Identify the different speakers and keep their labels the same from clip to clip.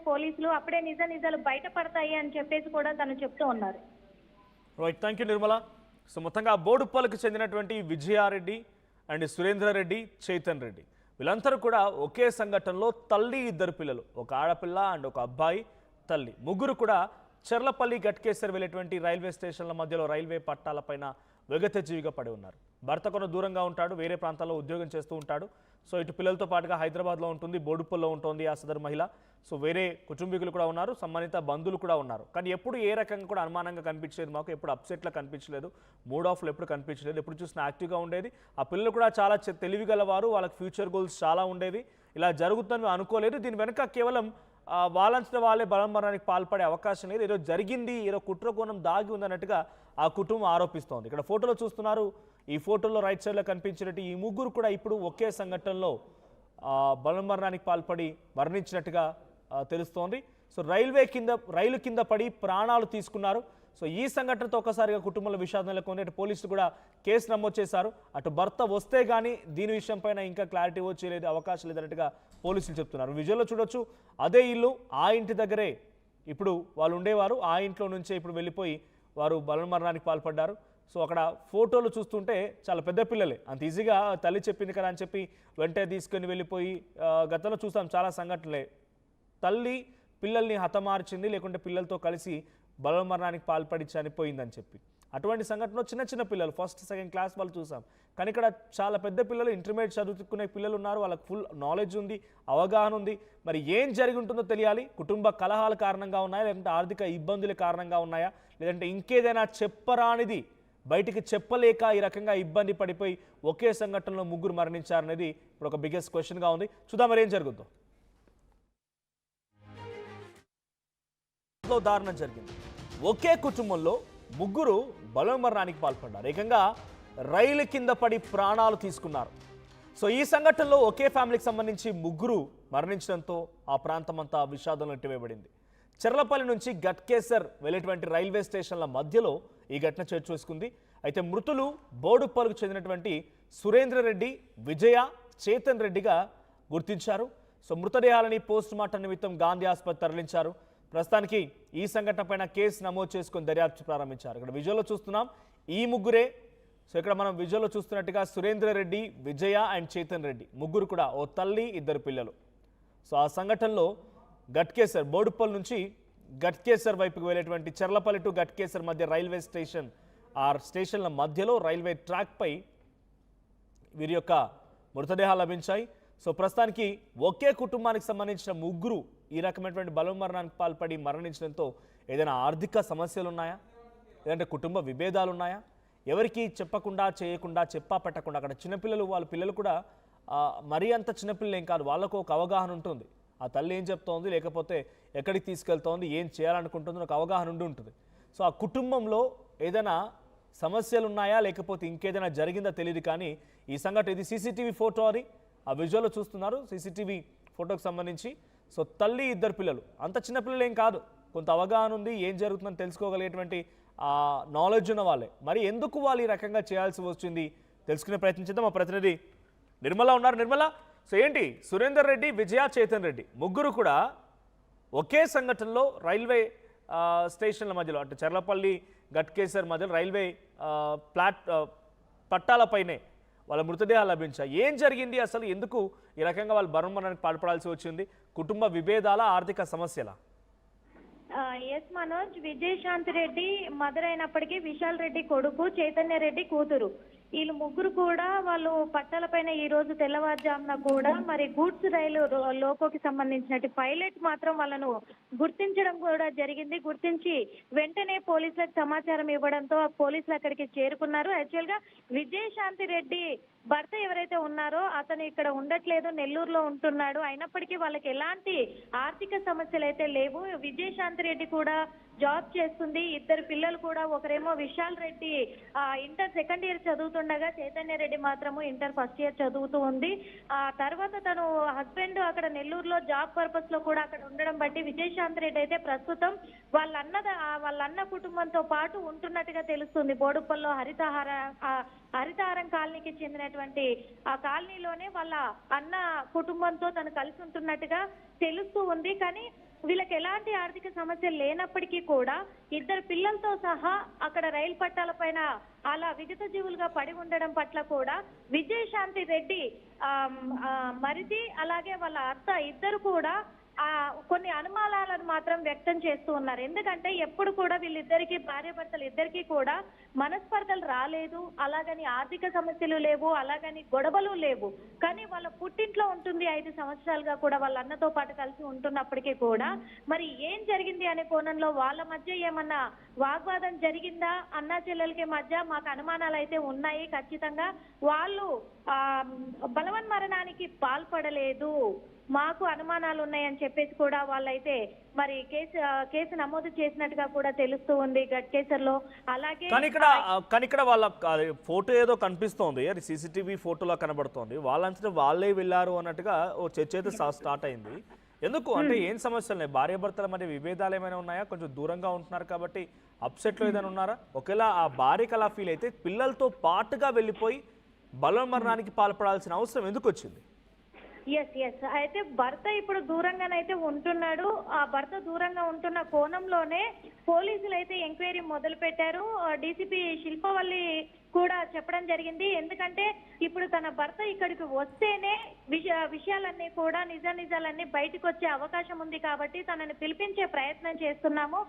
Speaker 1: పోలీసులు. అప్పుడే నిజాలు బయటపడతాయి అని చెప్పేసి కూడా తను చెప్తూ ఉన్నారు.
Speaker 2: Right, thank you Nirmala. So మొత్తంగా బోడుప్పలకు చెందినటువంటి విజయారెడ్డి అండ్ సురేంద్రారెడ్డి, చైతన్ రెడ్డి వీళ్ళందరూ కూడా ఒకే సంఘటనలో తల్లి, ఇద్దరు పిల్లలు, ఒక ఆడపిల్ల అండ్ ఒక అబ్బాయి, తల్లి ముగ్గురు కూడా చెర్లపల్లి గట్కేసర్ వెళ్ళేటువంటి రైల్వే స్టేషన్ల మధ్యలో రైల్వే పట్టాలపైన వెగతజీవిగా పడి ఉన్నారు. భర్త కొన దూరంగా ఉంటాడు, వేరే ప్రాంతాల్లో ఉద్యోగం చేస్తూ ఉంటాడు. సో ఇటు పిల్లలతో పాటుగా హైదరాబాద్లో ఉంటుంది, బోడుప్పల్లో ఉంటుంది ఆ సదరు మహిళ. సో వేరే కుటుంబీకులు కూడా ఉన్నారు, సంబంధిత బంధువులు కూడా ఉన్నారు. కానీ ఎప్పుడు ఏ రకంగా కూడా అనుమానంగా కనిపించలేదు మాకు, ఎప్పుడు అప్సెట్లో కనిపించలేదు, మూడ్ ఆఫ్లో ఎప్పుడు కనిపించలేదు, ఎప్పుడు చూసినా యాక్టివ్గా ఉండేది. ఆ పిల్లలు కూడా చాలా తెలివిగలవారు, వాళ్ళకి ఫ్యూచర్ గోల్స్ చాలా ఉండేవి. ఇలా జరుగుతుందని అనుకోలేదు. దీని వెనుక కేవలం వాళ్ళంతట వాళ్ళే బలమరణానికి పాల్పడే అవకాశం లేదు, ఏదో జరిగింది, ఏదో కుట్రకోణం దాగి ఉందన్నట్టుగా ఆ కుటుంబం ఆరోపిస్తోంది. ఇక్కడ ఫోటోలో చూస్తున్నారు, ఈ ఫోటోలో రైట్ సైడ్లో కనిపించినట్టు ఈ ముగ్గురు కూడా ఇప్పుడు ఒకే సంఘటనలో బలమరణానికి పాల్పడి మరణించినట్టుగా తెలుస్తోంది. సో రైలు కింద పడి ప్రాణాలు తీసుకున్నారు. సో ఈ సంఘటనతో ఒకసారిగా కుటుంబంలో విషాదం నెలకొంది. అటు పోలీసులు కూడా కేసు నమోదు చేశారు. అటు భర్త వస్తే కానీ దీని విషయం పైన ఇంకా క్లారిటీ వచ్చేలేదు, అవకాశం లేదన్నట్టుగా పోలీసులు చెప్తున్నారు. విజువల్లో చూడొచ్చు, అదే ఇల్లు, ఆ ఇంటి దగ్గరే ఇప్పుడు వాళ్ళు ఉండేవారు. ఆ ఇంట్లో నుంచే ఇప్పుడు వెళ్ళిపోయి వారు బలమరణానికి పాల్పడ్డారు. సో అక్కడ ఫోటోలు చూస్తుంటే చాలా పెద్ద పిల్లలే, అంత ఈజీగా తల్లి చెప్పింది కదా అని చెప్పి వెంటనే తీసుకొని వెళ్ళిపోయి గతంలో చూస్తాం చాలా సంఘటనలే, తల్లి పిల్లల్ని హతమార్చింది, లేకుంటే పిల్లలతో కలిసి బలమరణానికి పాల్పడి చనిపోయిందని చెప్పి. అటువంటి సంఘటనలో చిన్న పిల్లలు, ఫస్ట్ సెకండ్ క్లాస్ వాళ్ళు చూసాం. కానీ ఇక్కడ చాలా పెద్ద పిల్లలు, ఇంటర్మీడియట్ చదువుకునే పిల్లలు ఉన్నారు, వాళ్ళకి ఫుల్ నాలెడ్జ్ ఉంది, అవగాహన ఉంది. మరి ఏం జరిగి ఉంటుందో తెలియాలి. కుటుంబ కలహాల కారణంగా ఉన్నాయా, లేదంటే ఆర్థిక ఇబ్బందుల కారణంగా ఉన్నాయా, లేదంటే ఇంకేదైనా చెప్పరానిది బయటికి చెప్పలేక ఈ రకంగా ఇబ్బంది పడిపోయి ఒకే సంఘటనలో ముగ్గురు మరణించారనేది ఇప్పుడు ఒక బిగ్గెస్ట్ క్వశ్చన్గా ఉంది. చూద్దాం మరి ఏం జరుగుతుందో. దారుణం జరిగింది. ఒకే కుటుంబంలో ముగ్గురు బలమరణానికి పాల్పడ్డారు, ఏకంగా రైలు కింద పడి ప్రాణాలు తీసుకున్నారు. సో ఈ సంఘటనలో ఒకే ఫ్యామిలీకి సంబంధించి ముగ్గురు మరణించడంతో ఆ ప్రాంతం అంతా విషాదంలో నెట్టివేయబడింది. చెర్లపల్లి నుంచి గట్కేసర్ వెళ్ళేటువంటి రైల్వే స్టేషన్ల మధ్యలో ఈ ఘటన చోటు చేసుకుంది. అయితే మృతులు బోడుప్పలకు చెందినటువంటి సురేంద్రరెడ్డి, విజయ, చేతన్ రెడ్డిగా గుర్తించారు. సో మృతదేహాలని పోస్ట్ మార్టం నిమిత్తం గాంధీ ఆసుపత్రి తరలించారు. ప్రస్తుతానికి ఈ సంఘటన పైన కేసు నమోదు చేసుకుని దర్యాప్తు ప్రారంభించారు. ఇక్కడ విజువల్లో చూస్తున్నాం, ఈ ముగ్గురే. సో ఇక్కడ మనం విజువల్లో చూస్తున్నట్టుగా సురేంద్రరెడ్డి, విజయ అండ్ చేతన్ రెడ్డి ముగ్గురు కూడా ఓ తల్లి, ఇద్దరు పిల్లలు. సో ఆ సంఘటనలో గట్కేసర్, బోడుప్పల్ నుంచి గట్కేసర్ వైపుకి వెళ్ళేటువంటి చెర్లపల్లి టు గట్కేసర్ మధ్య రైల్వే స్టేషన్, ఆ స్టేషన్ల మధ్యలో రైల్వే ట్రాక్పై వీరి యొక్క మృతదేహాలు లభించాయి. సో ప్రస్తుతానికి ఒకే కుటుంబానికి సంబంధించిన ముగ్గురు ఈ రకమైనటువంటి బలమరణానికి పాల్పడి మరణించడంతో ఏదైనా ఆర్థిక సమస్యలు ఉన్నాయా, లేదంటే కుటుంబ విభేదాలు ఉన్నాయా, ఎవరికి చెప్పకుండా చేయకుండా చెప్పా పెట్టకుండా, అక్కడ చిన్నపిల్లలు, వాళ్ళ పిల్లలు కూడా మరీ అంత చిన్నపిల్లలు ఏం కాదు, వాళ్ళకు ఒక అవగాహన ఉంటుంది. ఆ తల్లి ఏం చెప్తోంది, లేకపోతే ఎక్కడికి తీసుకెళ్తోంది, ఏం చేయాలనుకుంటుందో ఒక అవగాహన ఉండి ఉంటుంది. సో ఆ కుటుంబంలో ఏదైనా సమస్యలు ఉన్నాయా, లేకపోతే ఇంకేదైనా జరిగిందా తెలియదు. కానీ ఈ సంఘటన, ఇది సీసీటీవీ ఫోటో అని ఆ విజువల్లో చూస్తున్నారు, సీసీటీవీ ఫోటోకి సంబంధించి. సో తల్లి, ఇద్దరు పిల్లలు, అంత చిన్నపిల్లలు ఏం కాదు, కొంత అవగాహన ఉంది, ఏం జరుగుతుందని తెలుసుకోగలిగేటువంటి నాలెడ్జ్ ఉన్న వాళ్ళే. మరి ఎందుకు వాళ్ళు ఈ రకంగా చేయాల్సి వచ్చింది తెలుసుకునే ప్రయత్నించేద్దాం. మా ప్రతినిధి నిర్మల ఉన్నారు. నిర్మల, సో ఏంటి సురేందర్ రెడ్డి, విజయ, చేతన్ రెడ్డి ముగ్గురు కూడా ఒకే సంఘటనలో రైల్వే స్టేషన్ల మధ్యలో, అంటే చెర్లపల్లి గట్కేసర్ మధ్యలో రైల్వే పట్టాలపైనే వాళ్ళ మృతదేహాలు లభించాయి. ఏం జరిగింది అసలు, ఎందుకు ఈ రకంగా వాళ్ళు బలమరణానికి పాల్పడాల్సి వచ్చింది? కుటుంబ విభేదాల, ఆర్థిక సమస్యల?
Speaker 1: ఎస్ మనోజ్, విజయశాంతి రెడ్డి మదర్ అయినప్పటికీ విశాల్ రెడ్డి కొడుకు, చైతన్య రెడ్డి కూతురు. వీళ్ళు ముగ్గురు కూడా వాళ్ళు పట్టాలపైన ఈ రోజు తెల్లవారుజామున కూడా మరి గూడ్స్ రైలు లోకోకి సంబంధించిన పైలట్ మాత్రం వాళ్ళను గుర్తించడం కూడా జరిగింది. గుర్తించి వెంటనే పోలీసులకు సమాచారం ఇవ్వడంతో పోలీసులు అక్కడికి చేరుకున్నారు. యాక్చువల్ గా విజయశాంతి రెడ్డి భర్త ఎవరైతే ఉన్నారో అతను ఇక్కడ ఉండట్లేదు, నెల్లూరులో ఉంటున్నాడు. అయినప్పటికీ వాళ్ళకి ఎలాంటి ఆర్థిక సమస్యలు అయితే లేవు. విజయశాంతి రెడ్డి కూడా జాబ్ చేస్తుంది, ఇద్దరు పిల్లలు కూడా, ఒకరేమో Vishal Reddy inter second year చదువుతుండగా చైతన్య రెడ్డి మాత్రము ఇంటర్ ఫస్ట్ ఇయర్ చదువుతూ ఉంది. ఆ తర్వాత తను హస్బెండ్ అక్కడ నెల్లూరులో జాబ్ పర్పస్ లో కూడా అక్కడ ఉండడం బట్టి విజయశాంతి రెడ్డి అయితే ప్రస్తుతం వాళ్ళ అన్న కుటుంబంతో పాటు ఉంటున్నట్టుగా తెలుస్తుంది. బోడుప్పల్లో హరితహారం కాలనీకి చెందినటువంటి ఆ కాలనీలోనే వాళ్ళ అన్న కుటుంబంతో తను కలిసి ఉంటున్నట్టుగా తెలుస్తూ ఉంది. కానీ వీళ్ళకి ఎలాంటి ఆర్థిక సమస్యలు లేనప్పటికీ కూడా ఇద్దరు పిల్లలతో సహా అక్కడ రైలు పట్టాల పైన అలా విగత జీవులుగా పడి ఉండడం పట్ల కూడా విజయశాంతి రెడ్డి మరిది అలాగే వాళ్ళ అత్త ఇద్దరు కూడా కొన్ని అనుమానాలను మాత్రం వ్యక్తం చేస్తూ ఉన్నారు. ఎందుకంటే ఎప్పుడు కూడా వీళ్ళిద్దరికి భార్యాభర్తలు ఇద్దరికి కూడా మనస్పర్ధలు రాలేదు, అలాగని ఆర్థిక సమస్యలు లేవు, అలాగని గొడవలు లేవు. కానీ వాళ్ళ పుట్టింట్లో ఉంటుంది 5 సంవత్సరాలుగా కూడా వాళ్ళ అన్నతో పాటు కలిసి ఉంటున్నప్పటికీ కూడా మరి ఏం జరిగింది అనే కోణంలో వాళ్ళ మధ్య ఏమన్నా వాగ్వాదం జరిగిందా, అన్నా చెల్లెలకి మధ్య మాకు అనుమానాలు అయితే ఉన్నాయి. ఖచ్చితంగా వాళ్ళు బలవన్మరణానికి పాల్పడలేదు, మాకు అనుమానాలు ఉన్నాయని చెప్పేసి కూడా వాళ్ళైతే మరి కేసు నమోదు చేసినట్టుగా కూడా తెలుస్తూ ఉంది గట్కేసర్లో. అలాగే
Speaker 2: కానీ ఇక్కడ వాళ్ళ ఫోటో ఏదో కనిపిస్తోంది, అది సీసీటీవీ ఫోటోలో కనబడుతోంది, వాళ్ళంతా వాళ్ళే వెళ్ళారు అన్నట్టుగా ఓ చర్చ అయితే స్టార్ట్ అయింది. ఎందుకు అంటే ఏం సమస్యలు ఉన్నాయి? భార్యాభర్తల మధ్య విభేదాలు ఏమైనా ఉన్నాయా? కొంచెం దూరంగా ఉంటున్నారు కాబట్టి అప్సెట్లో ఏదైనా ఉన్నారా? ఒకవేళ ఆ భార్యకి అలా ఫీల్ అయితే పిల్లలతో పాటుగా వెళ్ళిపోయి బలవన్మరణానికి పాల్పడాల్సిన అవసరం ఎందుకు వచ్చింది?
Speaker 1: ఎస్ అయితే భర్త ఇప్పుడు దూరంగానైతే ఉంటున్నాడు. ఆ భర్త దూరంగా ఉంటున్న కోణంలోనే పోలీసులు అయితే ఎంక్వైరీ మొదలు పెట్టారు. డీసీపీ శిల్పవల్లి కూడా చెప్పడం జరిగింది. ఎందుకంటే ఇప్పుడు తన భర్త ఇక్కడికి వస్తేనే విషయాలన్నీ కూడా నిజాలన్నీ బయటకు వచ్చే అవకాశం ఉంది కాబట్టి తనని పిలిపించే ప్రయత్నం చేస్తున్నాము.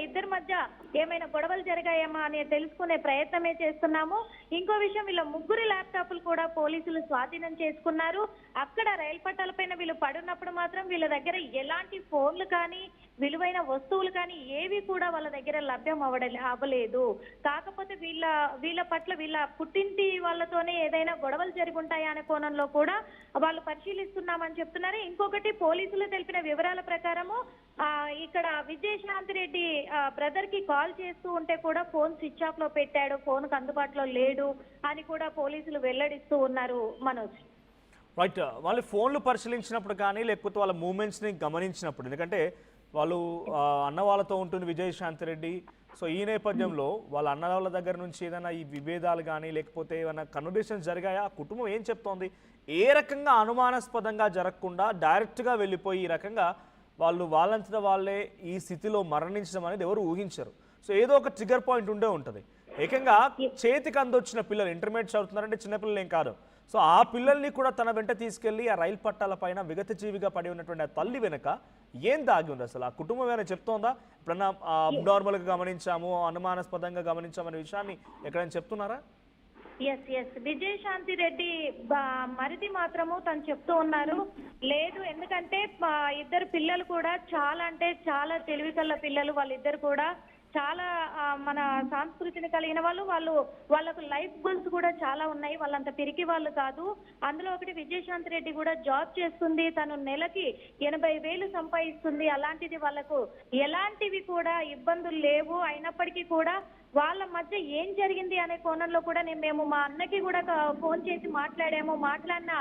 Speaker 1: ఇద్దరి మధ్య ఏమైనా గొడవలు జరిగాయేమో అని తెలుసుకునే ప్రయత్నమే చేస్తున్నాము. ఇంకో విషయం, వీళ్ళ ముగ్గురు ల్యాప్టాప్లు కూడా పోలీసులు స్వాధీనం చేసుకున్నారు. అక్కడ రైలు పట్టాలపైన వీళ్ళు పడున్నప్పుడు మాత్రం వీళ్ళ దగ్గర ఎలాంటి ఫోన్లు కానీ విలువైన వస్తువులు కానీ ఏవి కూడా వాళ్ళ దగ్గర లభ్యం అవ్వలేదు. కాకపోతే వీళ్ళ పట్ల వీళ్ళ పుట్టింటి వాళ్ళతోనే ఏదైనా గొడవలు జరిగి ఉంటాయా అనే కోణంలో కూడా వాళ్ళు పరిశీలిస్తున్నామని చెప్తున్నారు. ఇంకొకటి, పోలీసులు తెలిపిన వివరాల ప్రకారము ఇక్కడ విజయశాంతి రెడ్డి బ్రదర్ కి కాల్ చేస్తూ ఉంటే కూడా ఫోన్ స్విచ్ ఆఫ్ లో పెట్టాడు, ఫోన్ కు అందుబాటులో లేడు అని కూడా పోలీసులు వెల్లడిస్తూ ఉన్నారు. మనోజ్,
Speaker 2: రైట్, వాళ్ళు ఫోన్లు పరిశీలించినప్పుడు కానీ లేకపోతే వాళ్ళ మూమెంట్స్ని గమనించినప్పుడు, ఎందుకంటే వాళ్ళు అన్న వాళ్ళతో ఉంటుంది విజయశాంతి రెడ్డి, సో ఈ నేపథ్యంలో వాళ్ళ అన్న వాళ్ళ దగ్గర నుంచి ఏదైనా ఈ విభేదాలు కానీ లేకపోతే ఏమైనా కన్వర్సేషన్స్ జరిగాయా? ఆ కుటుంబం ఏం చెప్తోంది? ఏ రకంగా అనుమానాస్పదంగా జరగకుండా డైరెక్ట్గా వెళ్ళిపోయి ఈ రకంగా వాళ్ళంతటా వాళ్ళే ఈ స్థితిలో మరణించడం అనేది ఎవరు ఊహించరు. సో ఏదో ఒక ట్రిగర్ పాయింట్ ఉండే ఉంటుంది. ఏకంగా చేతికి అందొచ్చిన పిల్లలు ఇంటర్మీడియట్ చదువుతున్నారంటే చిన్నపిల్లలు ఏం కాదు. సో ఆ పిల్లల్ని కూడా తన వెంట తీసుకెళ్లి ఆ రైలు పట్టాల పైన విగత జీవిగా పడి ఉన్నటువంటి ఆ తల్లి వెనక ఏం దాగి ఉంది? అసలు ఆ కుటుంబం ఏమైనా చెప్తోందా? ఎప్పుడన్నా అబ్నార్మల్గా గమనించాము, అనుమానాస్పదంగా గమనించాము అనే విషయాన్ని ఎక్కడైనా చెప్తున్నారా?
Speaker 1: ఎస్ విజయశాంతి రెడ్డి మరిది మాత్రము తను చెప్తూ ఉన్నారు, లేదు, ఎందుకంటే ఇద్దరు పిల్లలు కూడా చాలా అంటే చాలా తెలివి కల్ల పిల్లలు. వాళ్ళిద్దరు కూడా చాలా మన సంస్కృతిని కలిగిన వాళ్ళకు లైఫ్ గోల్స్ కూడా చాలా ఉన్నాయి. వాళ్ళంత పిరికి వాళ్ళు కాదు. అందులో ఒకటి, విజయశాంతి రెడ్డి కూడా జాబ్ చేస్తుంది, తను నెలకి 80,000 సంపాదిస్తుంది. అలాంటిది వాళ్ళకు ఎలాంటివి కూడా ఇబ్బందులు లేవు. అయినప్పటికీ కూడా వాళ్ళ మధ్య ఏం జరిగింది అనే కోణంలో కూడా మేము మా అన్నకి కూడా ఫోన్ చేసి మాట్లాడిన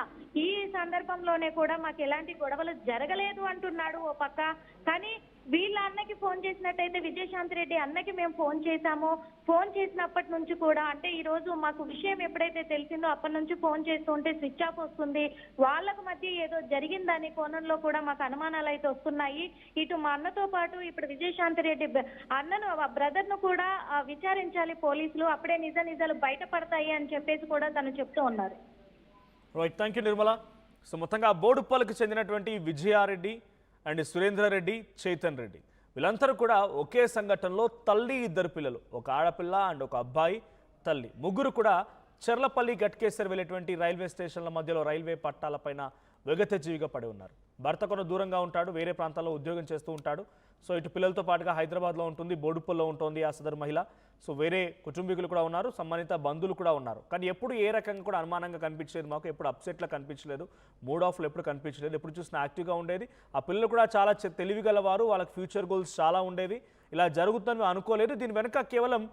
Speaker 1: ఈ సందర్భంలోనే కూడా మాకు ఎలాంటి గొడవలు జరగలేదు అంటున్నాడు ఓ పక్క. కానీ వీళ్ళ అన్నకి ఫోన్ చేసినట్టయితే విజయశాంతి రెడ్డి అన్నకి మేము ఫోన్ చేశాము. ఫోన్ చేసినప్పటి నుంచి కూడా, అంటే ఈ రోజు మాకు విషయం ఎప్పుడైతే తెలిసిందో అప్పటి నుంచి ఫోన్ చేస్తుంటే స్విచ్ ఆఫ్ వస్తుంది. వాళ్ళకు మధ్య ఏదో జరిగిందనే కోణంలో కూడా మాకు అనుమానాలు అయితే వస్తున్నాయి. ఇటు మా అన్నతో పాటు ఇప్పుడు విజయశాంతి రెడ్డి అన్నను బ్రదర్ ను కూడా విచారించాలి పోలీసులు, అప్పుడే నిజాలు బయటపడతాయి అని చెప్పేసి కూడా తను చెప్తూ ఉన్నారు.
Speaker 2: Right, thank you Nirmala. So మొత్తంగా బోడుప్పలకు చెందినటువంటి విజయారెడ్డి అండ్ సురేంద్రారెడ్డి, చైతన్ రెడ్డి, వీళ్ళందరూ కూడా ఒకే సంఘటనలో తల్లి, ఇద్దరు పిల్లలు, ఒక ఆడపిల్ల అండ్ ఒక అబ్బాయి, తల్లి, ముగ్గురు కూడా చెర్లపల్లి గట్కేసర్ వెళ్ళేటువంటి రైల్వే స్టేషన్ల మధ్యలో రైల్వే పట్టాలపైన విగత జీవిగా పడి ఉన్నారు. భర్త కొంత దూరంగా ఉంటాడు, వేరే ప్రాంతాల్లో ఉద్యోగం చేస్తూ ఉంటాడు. సో ఇటు పిల్లలతో పాటుగా హైదరాబాద్లో ఉంటుంది, బోడుప్పల్లో ఉంటుంది ఆ సదరు మహిళ. సో వేరే కుటుంబీకులు కూడా ఉన్నారు, సంబంధిత బంధువులు కూడా ఉన్నారు. కానీ ఎప్పుడు ఏ రకంగా కూడా అనుమానంగా కనిపించలేదు మాకు, ఎప్పుడు అప్సెట్లో కనిపించలేదు, మూడ్ ఆఫ్లో ఎప్పుడు కనిపించలేదు, ఎప్పుడు చూసినా యాక్టివ్గా ఉండేది. ఆ పిల్లలు కూడా చాలా తెలివిగలవారు, వాళ్ళకి ఫ్యూచర్ గోల్స్ చాలా ఉండేవి. ఇలా జరుగుతుందని అనుకోలేదు. దీని వెనుక కేవలం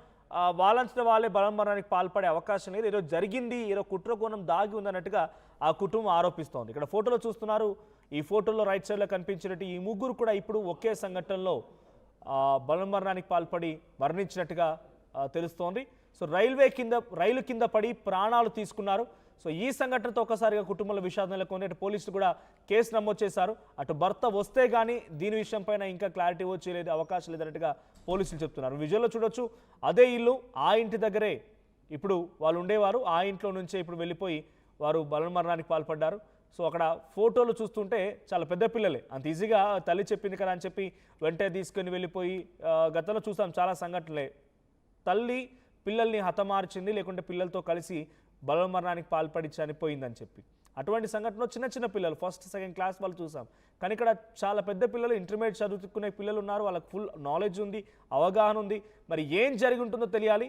Speaker 2: వాళ్ళంతటా వాళ్ళే బలమరణానికి పాల్పడే అవకాశం లేదు, ఏదో జరిగింది, ఏదో కుట్రకోణం దాగి ఉందన్నట్టుగా ఆ కుటుంబం ఆరోపిస్తోంది. ఇక్కడ ఫోటోలో చూస్తున్నారు, ఈ ఫోటోలో రైట్ సైడ్లో కనిపించినట్టు ఈ ముగ్గురు కూడా ఇప్పుడు ఒకే సంఘటనలో బలమరణానికి పాల్పడి మరణించినట్టుగా తెలుస్తోంది. సో రైలు కింద పడి ప్రాణాలు తీసుకున్నారు. సో ఈ సంఘటనతో ఒకసారిగా కుటుంబంలో విషాదం నెలకొని అటు పోలీసులు కూడా కేసు నమోదు చేశారు. అటు భర్త వస్తే కానీ దీని విషయం పైన ఇంకా క్లారిటీ వచ్చేది అవకాశం లేదన్నట్టుగా పోలీసులు చెప్తున్నారు. విజువల్లో చూడొచ్చు, అదే ఇల్లు, ఆ ఇంటి దగ్గరే ఇప్పుడు వాళ్ళు ఉండేవారు. ఆ ఇంట్లో నుంచే ఇప్పుడు వెళ్ళిపోయి వారు బలమరణానికి పాల్పడ్డారు. సో అక్కడ ఫోటోలు చూస్తుంటే చాలా పెద్ద పిల్లలే, అంత ఈజీగా తల్లి చెప్పింది కదా అని చెప్పి వెంటనే తీసుకొని వెళ్ళిపోయి గతంలో చూసాం చాలా సంఘటనలే, తల్లి పిల్లల్ని హతమార్చింది లేకుంటే పిల్లలతో కలిసి బలమరణానికి పాల్పడి చనిపోయిందని చెప్పి. అటువంటి సంఘటనలో చిన్న చిన్న పిల్లలు ఫస్ట్ సెకండ్ క్లాస్ వాళ్ళు చూసాం. కానీ ఇక్కడ చాలా పెద్ద పిల్లలు, ఇంటర్మీడియట్ చదువుకునే పిల్లలు ఉన్నారు. వాళ్ళకి ఫుల్ నాలెడ్జ్ ఉంది, అవగాహన ఉంది. మరి ఏం జరిగి ఉంటుందో తెలియాలి.